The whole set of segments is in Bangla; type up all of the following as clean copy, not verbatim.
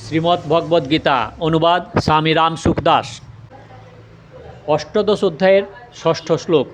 শ্রীমদ্ভগবদ্গীতা অনুবাদ স্বামী রাম সুখদাস। অষ্টাদশ অধ্যায়ের ষষ্ঠ শ্লোক।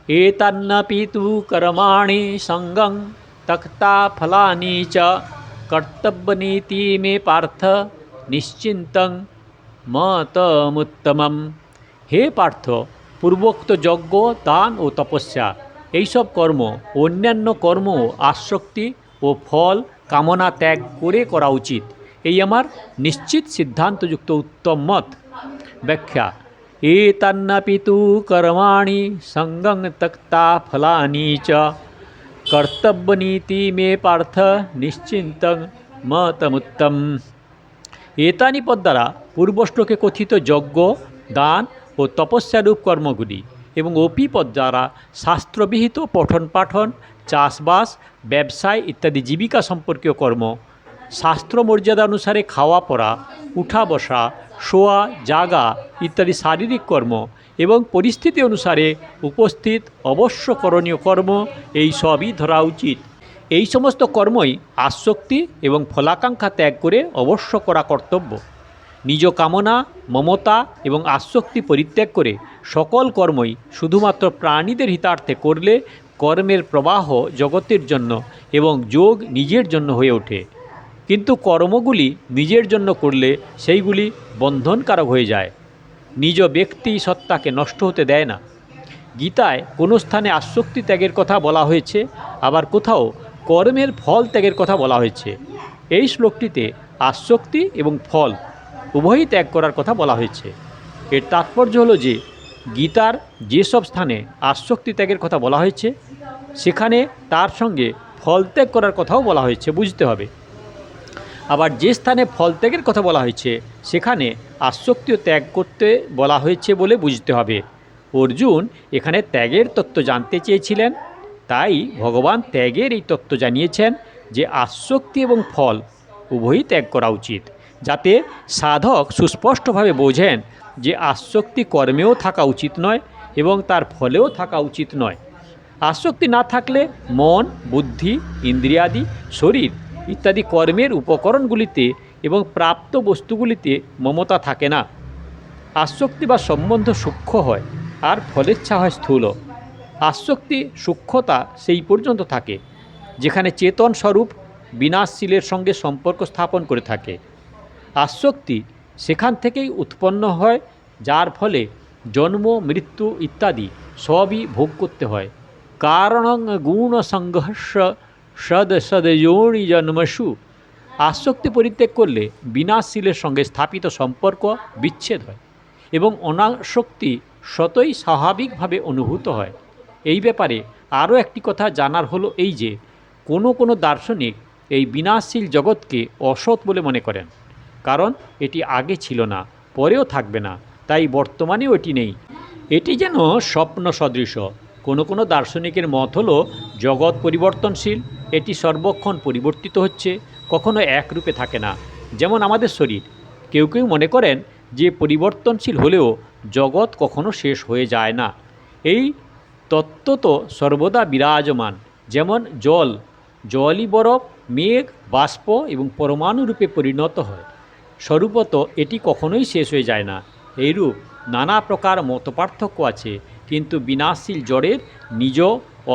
এতন্নপি তু কর্মাণি সঙ্গং ত্যক্তা ফলানি চ কর্তব্যনীতি মে পার্থ নিশ্চিন্তং মতমুত্তমম। হে পার্থ, পূর্বোক্ত যজ্ঞ, দান ও তপস্যা এইসব কর্ম অন্যান্য কর্ম আসক্তি ও ফল কামনা ত্যাগ করে করা উচিত, এই আমার নিশ্চিত সিদ্ধান্তযুক্ত উত্তম মত। ব্যাখ্যা। এতন্নপি তু কর্মাণি সঙ্গং ত্যক্তা ফলানি চ কর্তব্যনীতি মে পার্থ নিশ্চিন্তং মতমুত্তম। এতানি পদ দ্বারা পূর্বশ্লোকে কথিত যজ্ঞ, দান ও তপস্যারূপ কর্মগুলি এবং অপি পদ দ্বারা শাস্ত্রবিহিত পঠন পাঠন, চাষবাস, ব্যবসায় ইত্যাদি জীবিকা সম্পর্কীয় কর্ম, শাস্ত্র মর্যাদা অনুসারে খাওয়া পড়া, উঠা বসা, শোয়া জাগা ইত্যাদি শারীরিক কর্ম এবং পরিস্থিতি অনুসারে উপস্থিত অবশ্য করণীয় কর্ম, এই সবই ধরা উচিত। এই সমস্ত কর্মই আসক্তি এবং ফলাকাঙ্ক্ষা ত্যাগ করে অবশ্য করা কর্তব্য। নিজ কামনা, মমতা এবং আসক্তি পরিত্যাগ করে সকল কর্মই শুধুমাত্র প্রাণীদের হিতার্থে করলে কর্মের প্রবাহ জগতের জন্য এবং যোগ নিজের জন্য হয়ে ওঠে। কিন্তু কর্মগুলি নিজের জন্য করলে সেইগুলি বন্ধনকারক হয়ে যায়, নিজ ব্যক্তি সত্তাকে নষ্ট হতে দেয় না। গীতায় কোনো স্থানে আসক্তি ত্যাগের কথা বলা হয়েছে, আবার কোথাও কর্মের ফল ত্যাগের কথা বলা হয়েছে। এই শ্লোকটিতে আসক্তি এবং ফল উভয়ই ত্যাগ করার কথা বলা হয়েছে। এর তাৎপর্য হলো যে গীতার যেসব স্থানে আসক্তি ত্যাগের কথা বলা হয়েছে সেখানে তার সঙ্গে ফল ত্যাগ করার কথাও বলা হয়েছে, বুঝতে হবে। আবার যে স্থানে ফল ত্যাগের কথা বলা হয়েছে সেখানে আসক্তিও ত্যাগ করতে বলা হয়েছে বলে বুঝতে হবে। অর্জুন এখানে ত্যাগের তত্ত্ব জানতে চেয়েছিলেন, তাই ভগবান ত্যাগের এই তত্ত্ব জানিয়েছেন যে আসক্তি এবং ফল উভয়ই ত্যাগ করা উচিত, যাতে সাধক সুস্পষ্টভাবে বোঝেন যে আসক্তি কর্মেও থাকা উচিত নয় এবং তার ফলেও থাকা উচিত নয়। আসক্তি না থাকলে মন, বুদ্ধি, ইন্দ্রিয়াদি, শরীর ইত্যাদি কর্মের উপকরণগুলিতে এবং প্রাপ্ত বস্তুগুলিতে মমতা থাকে না। আসক্তি বা সম্বন্ধ সূক্ষ্ম হয় আর ফলেচ্ছা হয় স্থূল। আসক্তি সূক্ষ্মতা সেই পর্যন্ত থাকে যেখানে চেতন স্বরূপ বিনাশশীলের সঙ্গে সম্পর্ক স্থাপন করে থাকে। আসক্তি সেখান থেকেই উৎপন্ন হয়, যার ফলে জন্ম, মৃত্যু ইত্যাদি সবই ভোগ করতে হয়। কারণং গুণ সংঘর্ষ সদ সদয়োনি জন্মসু। আসক্তি পরিত্যাগ করলে বিনাশশীলের সঙ্গে স্থাপিত সম্পর্ক বিচ্ছেদ হয় এবং অনাসক্তি স্বতই স্বাভাবিকভাবে অনুভূত হয়। এই ব্যাপারে আরও একটি কথা জানার হলো এই যে কোনো দার্শনিক এই বিনাশশীল জগৎকে অসৎ বলে মনে করেন, কারণ এটি আগে ছিল না, পরেও থাকবে না, তাই বর্তমানেও এটি নেই। এটি যেন স্বপ্ন সদৃশ। কোনো দার্শনিকের মত হলো জগৎ পরিবর্তনশীল, এটি সর্বক্ষণ পরিবর্তিত হচ্ছে, কখনো একরূপে থাকে না। যেমন আমাদের শরীর, কেউ মনে করেন যে পরিবর্তনশীল হলেও জগৎ কখনো শেষ হয়ে যায় না। এই তত্ত্ব তো সর্বদা বিরাজমান। যেমন জলই বরফ, মেঘ, বাষ্প এবং পরমাণু রূপে পরিণত হয়, স্বরূপত এটি কখনোই শেষ হয়ে যায় না। এইরূপ নানা প্রকার মতপার্থক্য আছে, কিন্তু বিনাশশীল জড়ের নিজ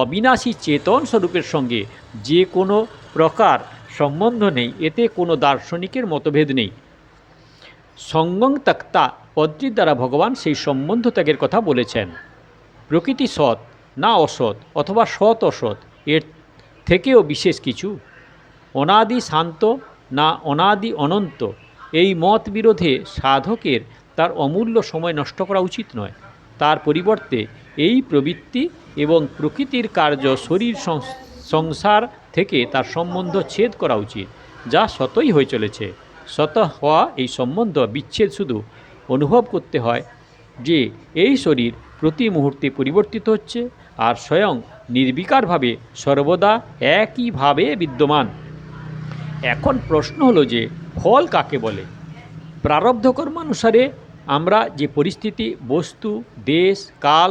অবিনাশী চেতন স্বরূপের সঙ্গে যে কোনো প্রকার সম্বন্ধ নেই, এতে কোনো দার্শনিকের মতভেদ নেই। সঙ্গং ত্যক্তা পদটির দ্বারা ভগবান সেই সম্বন্ধ ত্যাগের কথা বলেছেন। প্রকৃতি সৎ না অসৎ, অথবা সৎ অসৎ, এর থেকেও বিশেষ কিছু? অনাদি শান্ত না অনাদি অনন্ত, এই মত বিরোধে সাধকের তার অমূল্য সময় নষ্ট করা উচিত নয়। তার পরিবর্তে এই প্রবৃত্তি এবং প্রকৃতির কার্য, শরীর, সংসার থেকে তার সম্বন্ধ ছেদ করা উচিত, যা সতই হয়ে চলেছে। সত হওয়া এই সম্বন্ধ বিচ্ছেদ শুধু অনুভব করতে হয় যে এই শরীর প্রতি মুহূর্তে পরিবর্তিত হচ্ছে আর স্বয়ং নির্বিকারভাবে সর্বদা একইভাবে বিদ্যমান। এখন প্রশ্ন হলো যে ফল কাকে বলে? প্রারব্ধ কর্মানুসারে আমরা যে পরিস্থিতি, বস্তু, দেশ, কাল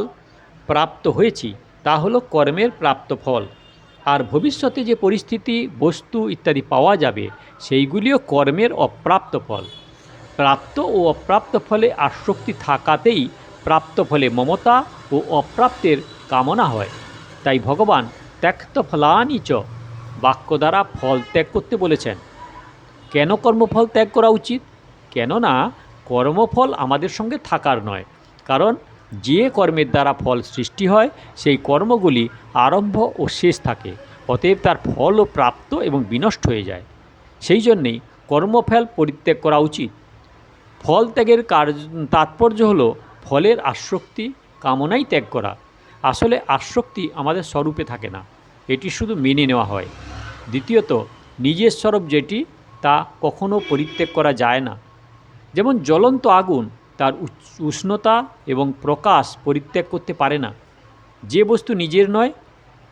প্রাপ্ত হয়েছি তা হলো কর্মের প্রাপ্ত ফল। আর ভবিষ্যতে যে পরিস্থিতি, বস্তু ইত্যাদি পাওয়া যাবে সেইগুলিও কর্মের অপ্রাপ্ত ফল। প্রাপ্ত ও অপ্রাপ্ত ফলে আসক্তি থাকাতেই প্রাপ্ত ফলে মমতা ও অপ্রাপ্তের কামনা হয়। তাই ভগবান ত্যক্ত ফলানি চ বাক্য দ্বারা ফল ত্যাগ করতে বলেছেন। কেন কর্মফল ত্যাগ করা উচিত? কেননা কর্মফল আমাদের সঙ্গে থাকার নয়, কারণ যে কর্মের দ্বারা ফল সৃষ্টি হয় সেই কর্মগুলি আরম্ভ ও শেষ থাকে, অতএব তার ফলও প্রাপ্ত এবং বিনষ্ট হয়ে যায়। সেই জন্যেই কর্মফল পরিত্যাগ করা উচিত। ফল ত্যাগের তাৎপর্য হলো ফলের আসক্তি কামনাই ত্যাগ করা। আসলে আসক্তি আমাদের স্বরূপে থাকে না, এটি শুধু মেনে নেওয়া হয়। দ্বিতীয়ত, নিজের স্বরূপ যেটি তা কখনো পরিত্যাগ করা যায় না। যেমন জ্বলন্ত আগুন তার উষ্ণতা এবং প্রকাশ পরিত্যাগ করতে পারে না। যে বস্তু নিজের নয়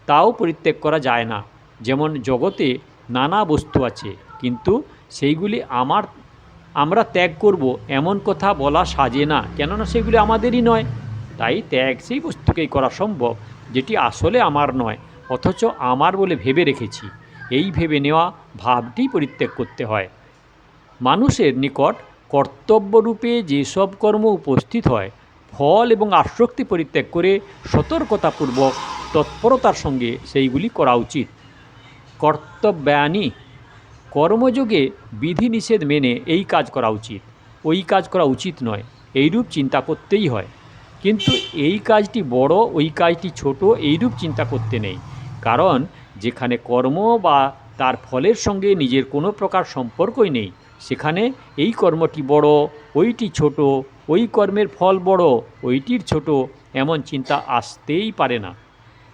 তাও পরিত্যাগ করা যায় না। যেমন জগতে নানা বস্তু আছে, কিন্তু সেইগুলি আমরা ত্যাগ করব এমন কথা বলা সাজে না, কেননা সেগুলি আমাদেরই নয়। তাই ত্যাগ সেই বস্তুকেই করা সম্ভব যেটি আসলে আমার নয়, অথচ আমার বলে ভেবে রেখেছি। এই ভেবে নেওয়া ভাবটি পরিত্যাগ করতে হয়। মানুষের নিকট কর্তব্যরূপে যেসব কর্ম উপস্থিত হয়, ফল এবং আসক্তি পরিত্যাগ করে সতর্কতাপূর্বক তৎপরতার সঙ্গে সেইগুলি করা উচিত। কর্তব্যানি কর্মযোগে বিধিনিষেধ মেনে এই কাজ করা উচিত, ওই কাজ করা উচিত নয়, এইরূপ চিন্তা করতেই হয়। কিন্তু এই কাজটি বড়, ওই কাজটি ছোট, এইরূপ চিন্তা করতে নেই। কারণ যেখানে কর্ম বা তার ফলের সঙ্গে নিজের কোনো প্রকার সম্পর্কই নেই, সেখানে এই কর্মটি বড়, ওইটি ছোট, ওই কর্মের ফল বড়, ওইটির ছোট, এমন চিন্তা আসতেই পারে না।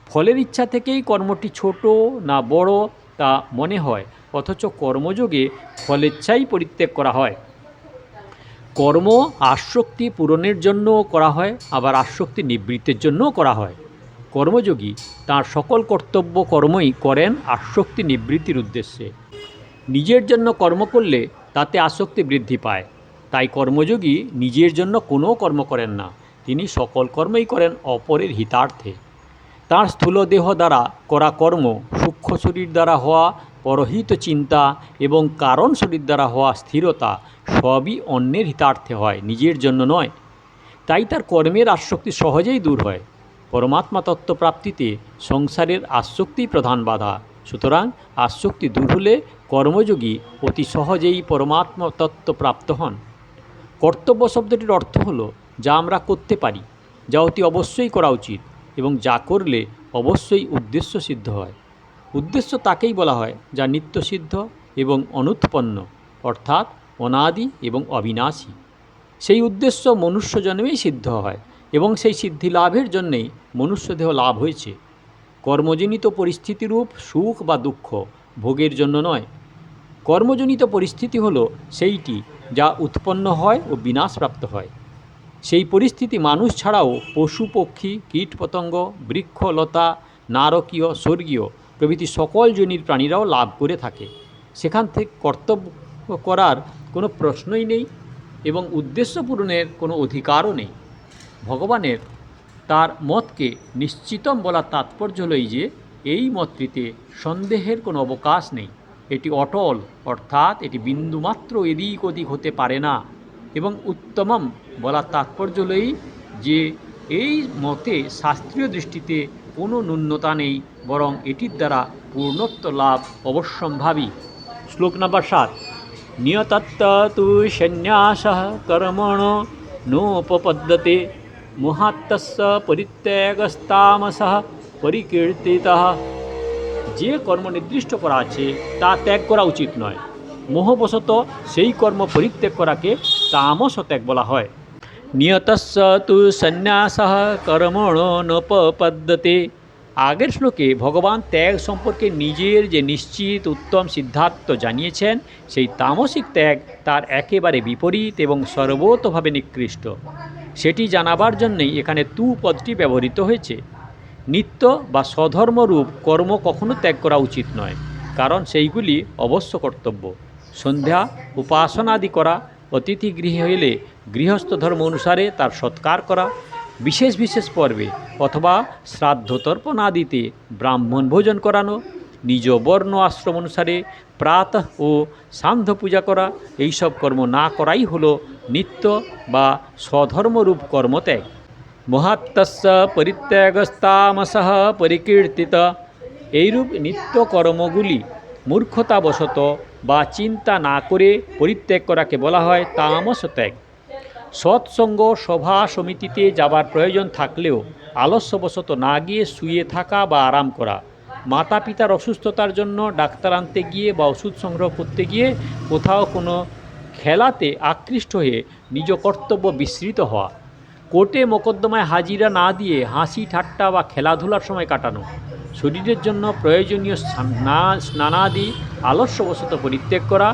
ফলের ইচ্ছা থেকেই কর্মটি ছোট না বড় তা মনে হয়, অথচ কর্মযোগে ফলেচ্ছাই পরিত্যাগ করা হয়। কর্ম আসক্তি পূরণের জন্যও করা হয়, আবার আসক্তি নিবৃত্তির জন্যও করা হয়। কর্মযোগী তাঁর সকল কর্তব্য কর্মই করেন আসক্তি নিবৃত্তির উদ্দেশ্যে। নিজের জন্য কর্ম করলে তাতে আসক্তি বৃদ্ধি পায়। তাই কর্মযোগী নিজের জন্য কোনো কর্ম করেন না, তিনি সকল কর্মই করেন অপরের হিতার্থে। তাঁর স্থূল দেহ দ্বারা করা কর্ম, সূক্ষ্ম শরীর দ্বারা হওয়া পরহিত চিন্তা এবং কারণ শরীর দ্বারা হওয়া স্থিরতা সবই অন্যের হিতার্থে হয়, নিজের জন্য নয়। তাই তার কর্মের আসক্তি সহজেই দূর হয়। পরমাত্মা তত্ত্ব প্রাপ্তিতে সংসারের আসক্তিই প্রধান বাধা। সুতরাং আসক্তি দূর হলে কর্মযোগী অতি সহজেই পরমাত্মা তত্ত্ব প্রাপ্ত হন। কর্তব্য শব্দটির অর্থ হলো যা আমরা করতে পারি, যা অতি অবশ্যই করা উচিত এবং যা করলে অবশ্যই উদ্দেশ্য সিদ্ধ হয়। উদ্দেশ্য তাকেই বলা হয় যা নিত্যসিদ্ধ এবং অনুৎপন্ন, অর্থাৎ অনাদি এবং অবিনাশী। সেই উদ্দেশ্য মনুষ্য জন্মেই সিদ্ধ হয় এবং সেই সিদ্ধি লাভের জন্যেই মনুষ্যদেহ লাভ হয়েছে। কর্মজনিত পরিস্থিতিরূপ সুখ বা দুঃখ ভোগের জন্য নয়। কর্মজনিত পরিস্থিতি হলো সেইটি যা উৎপন্ন হয় ও বিনাশপ্রাপ্ত হয়। সেই পরিস্থিতি মানুষ ছাড়াও পশু পক্ষী কীটপতঙ্গ বৃক্ষ লতা নারকীয় স্বর্গীয় প্রভৃতি সকল জনির প্রাণীরাও লাভ করে থাকে। সেখান থেকে কর্তব্য করার কোনো প্রশ্নই নেই এবং উদ্দেশ্য পূরণের কোনো অধিকারও নেই। ভগবানের তার মতকে নিশ্চিতম বলার তাৎপর্য হলই যে এই মতটিতে সন্দেহের কোনো অবকাশ নেই। এটি অটল, অর্থাৎ এটি বিন্দুমাত্র এদিক ওদিক হতে পারে না। এবং উত্তমম বলার তাৎপর্য হলই যে এই মতে শাস্ত্রীয় দৃষ্টিতে কোনো ন্যূনতা নেই, বরং এটির দ্বারা পূর্ণত্ব লাভ অবশ্যম্ভাবী। শ্লোক নম্বর 7। নিয়তত্ত তু সন্ন্যাসঃ কর্মণো নোপপদ্যতে মোহাত্তস্য পরিত্যাগস্তামসঃ পরিকীর্তিতঃ। যে কর্ম নির্দিষ্ট করা আছে তা ত্যাগ করা উচিত নয়, মোহবশত সেই কর্ম পরিত্যাগ করাকে তামস ত্যাগ বলা হয়। নিয়তস্য তু সন্ন্যাসঃ কর্মণো নোপপদ্যতে। আগের শ্লোকে ভগবান ত্যাগ সম্পর্কে নিজের যে নিশ্চিত উত্তম সিদ্ধান্ত জানিয়েছেন, সেই তামসিক ত্যাগ তার একেবারে বিপরীত এবং সর্বতোভাবে নিকৃষ্ট। সেটি জানাবার জন্যই এখানে তু পদটি ব্যবহৃত হয়েছে। নিত্য বা স্বধর্মরূপ কর্ম কখনো ত্যাগ করা উচিত নয়, কারণ সেইগুলি অবশ্য কর্তব্য। সন্ধ্যা উপাসনাদি করা, অতিথি গৃহে হইলে গৃহস্থ ধর্ম অনুসারে তার সৎকার করা, বিশেষ বিশেষ পর্বে অথবা শ্রাদ্ধ তর্পণ আদিতে ব্রাহ্মণ ভোজন করানো, নিজ বর্ণ আশ্রম অনুসারে প্রাতঃ ও সান্ধ্য পূজা করা, এইসব কর্ম না করাই হলো নিত্য বা স্বধর্মরূপ কর্মত্যাগ। মহাত্তস্য পরিত্যাগস্তামসঃ পরিকীর্তিত। এইরূপ নিত্য কর্মগুলি মূর্খতাবশত বা চিন্তা না করে পরিত্যাগ করাকে বলা হয় তামস ত্যাগ। সৎসঙ্গ সভা সমিতিতে যাবার প্রয়োজন থাকলেও আলস্যবশত না গিয়ে শুয়ে থাকা বা আরাম করা, মাতা পিতার অসুস্থতার জন্য ডাক্তার আনতে গিয়ে বা ওষুধ সংগ্রহ করতে গিয়ে কোথাও কোনো খেলাতে আকৃষ্ট হয়ে নিজ কর্তব্য বিস্মৃত হওয়া, কোর্টে মোকদ্দমায় হাজিরা না দিয়ে হাসি ঠাট্টা বা খেলাধুলার সময় কাটানো, শরীরের জন্য প্রয়োজনীয় স্নানাদি আলস্যবশত পরিত্যাগ করা,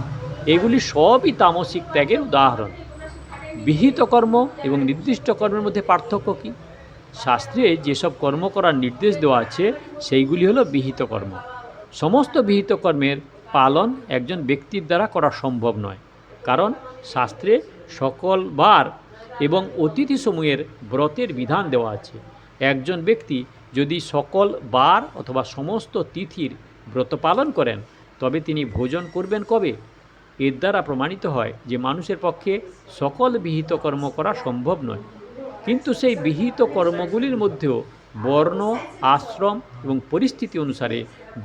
এগুলি সবই তামসিক ত্যাগের উদাহরণ। বিহিত কর্ম এবং নির্দিষ্ট কর্মের মধ্যে পার্থক্য কী? শাস্ত্রে যেসব কর্ম করার নির্দেশ দেওয়া আছে সেইগুলি হলো বিহিত কর্ম। সমস্ত বিহিত কর্মের পালন একজন ব্যক্তির দ্বারা করা সম্ভব নয়, কারণ শাস্ত্রে সকল বার এবং অতিথি সমূহের ব্রতের বিধান দেওয়া আছে। একজন ব্যক্তি যদি সকল বার অথবা সমস্ত তিথির ব্রত পালন করেন তবে তিনি ভোজন করবেন কবে? এর দ্বারা প্রমাণিত হয় যে মানুষের পক্ষে সকল বিহিত কর্ম করা সম্ভব নয়। কিন্তু সেই বিহিত কর্মগুলির মধ্যেও বর্ণ, আশ্রম এবং পরিস্থিতি অনুসারে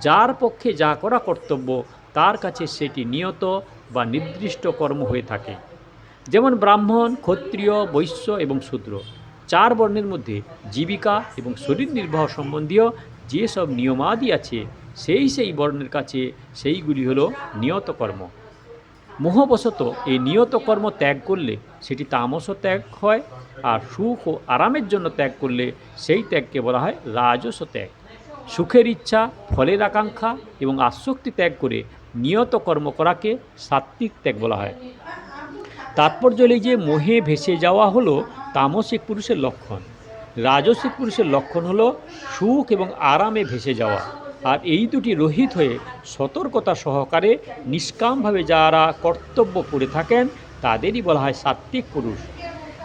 যার পক্ষে যা করা কর্তব্য তার কাছে সেটি নিয়ত বা নির্দিষ্ট কর্ম হয়ে থাকে। যেমন ব্রাহ্মণ, ক্ষত্রিয়, বৈশ্য এবং শূদ্র, চার বর্ণের মধ্যে জীবিকা এবং শরীর নির্বাহ সম্বন্ধীয় যেসব নিয়মাদি আছে সেই বর্ণের কাছে সেইগুলি হলো নিয়ত কর্ম। মোহবশত এই নিয়ত কর্ম ত্যাগ করলে সেটি তামস ত্যাগ হয়, আর সুখ ও আরামের জন্য ত্যাগ করলে সেই ত্যাগকে বলা হয় রাজস ত্যাগ। সুখের ইচ্ছা, ফলের আকাঙ্ক্ষা এবং আসক্তি ত্যাগ করে নিয়ত কর্ম করাকে সাত্ত্বিক ত্যাগ বলা হয়। তাৎপর্য এই যে মোহে ভেসে যাওয়া হলো তামসিক পুরুষের লক্ষণ, রাজসিক পুরুষের লক্ষণ হলো সুখ এবং আরামে ভেসে যাওয়া। আর এই দুটি রহিত হয়ে সতর্কতা সহকারে নিষ্কামভাবে যারা কর্তব্য করে থাকেন তাদেরই বলা হয় সাত্ত্বিক পুরুষ।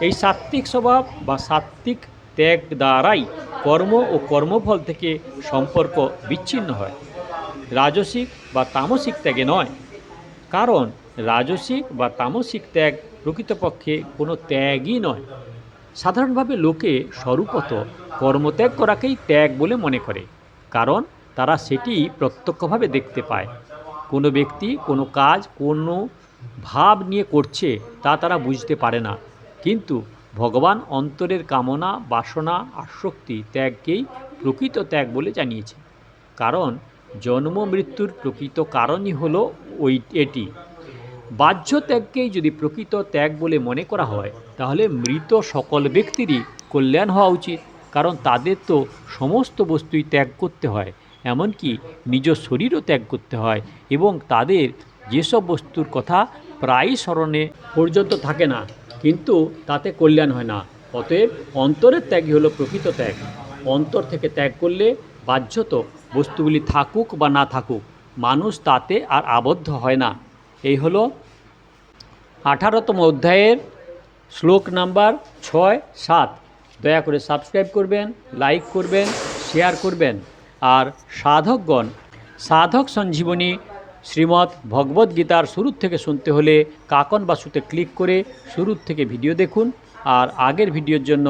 এই সাত্ত্বিক স্বভাব বা সাত্ত্বিক ত্যাগ দ্বারাই কর্ম ও কর্মফল থেকে সম্পর্ক বিচ্ছিন্ন হয়, রাজসিক বা তামসিক ত্যাগে নয়। কারণ রাজসিক বা তামসিক ত্যাগ প্রকৃতপক্ষে কোনো ত্যাগই নয়। সাধারণভাবে লোকে স্বরূপত কর্মত্যাগ করাকেই ত্যাগ বলে মনে করে, কারণ তারা সেটি প্রত্যক্ষভাবে দেখতে পায়। কোনো ব্যক্তি কোনো কাজ কোনো ভাব নিয়ে করছে তা তারা বুঝতে পারে না, কিন্তু ভগবান অন্তরের কামনা, বাসনা, আসক্তি ত্যাগকেই প্রকৃত ত্যাগ বলে জানিয়েছে। কারণ জন্ম মৃত্যুর প্রকৃত কারণই হলো এটি। বাহ্য ত্যাগকেই যদি প্রকৃত ত্যাগ বলে মনে করা হয় তাহলে মৃত সকল ব্যক্তিরই কল্যাণ হওয়া উচিত, কারণ তাদের তো সমস্ত বস্তুই ত্যাগ করতে হয়, এমনকি নিজ শরীরও ত্যাগ করতে হয়, এবং তাদের যেসব বস্তুর কথা প্রায়ই স্মরণে পর্যন্ত থাকে না, কিন্তু তাতে কল্যাণ হয় না। অতএব অন্তরের ত্যাগই হলো প্রকৃত ত্যাগ। অন্তর থেকে ত্যাগ করলে বাহ্যত বস্তুগুলি থাকুক বা না থাকুক মানুষ তাতে আর আবদ্ধ হয় না। এই হলো 18তম অধ্যায়ের শ্লোক নাম্বার 6-7। দয়া করে সাবস্ক্রাইব করবেন, লাইক করবেন, শেয়ার করবেন। আর সাধকগণ সাধক সঞ্জীবনী শ্রীমদ্ ভগবদ্গীতার শুরুর থেকে শুনতে হলে কাকন বাসুতে ক্লিক করে শুরুর থেকে ভিডিও দেখুন, আর আগের ভিডিওর জন্য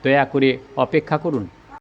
দয়া করে অপেক্ষা করুন।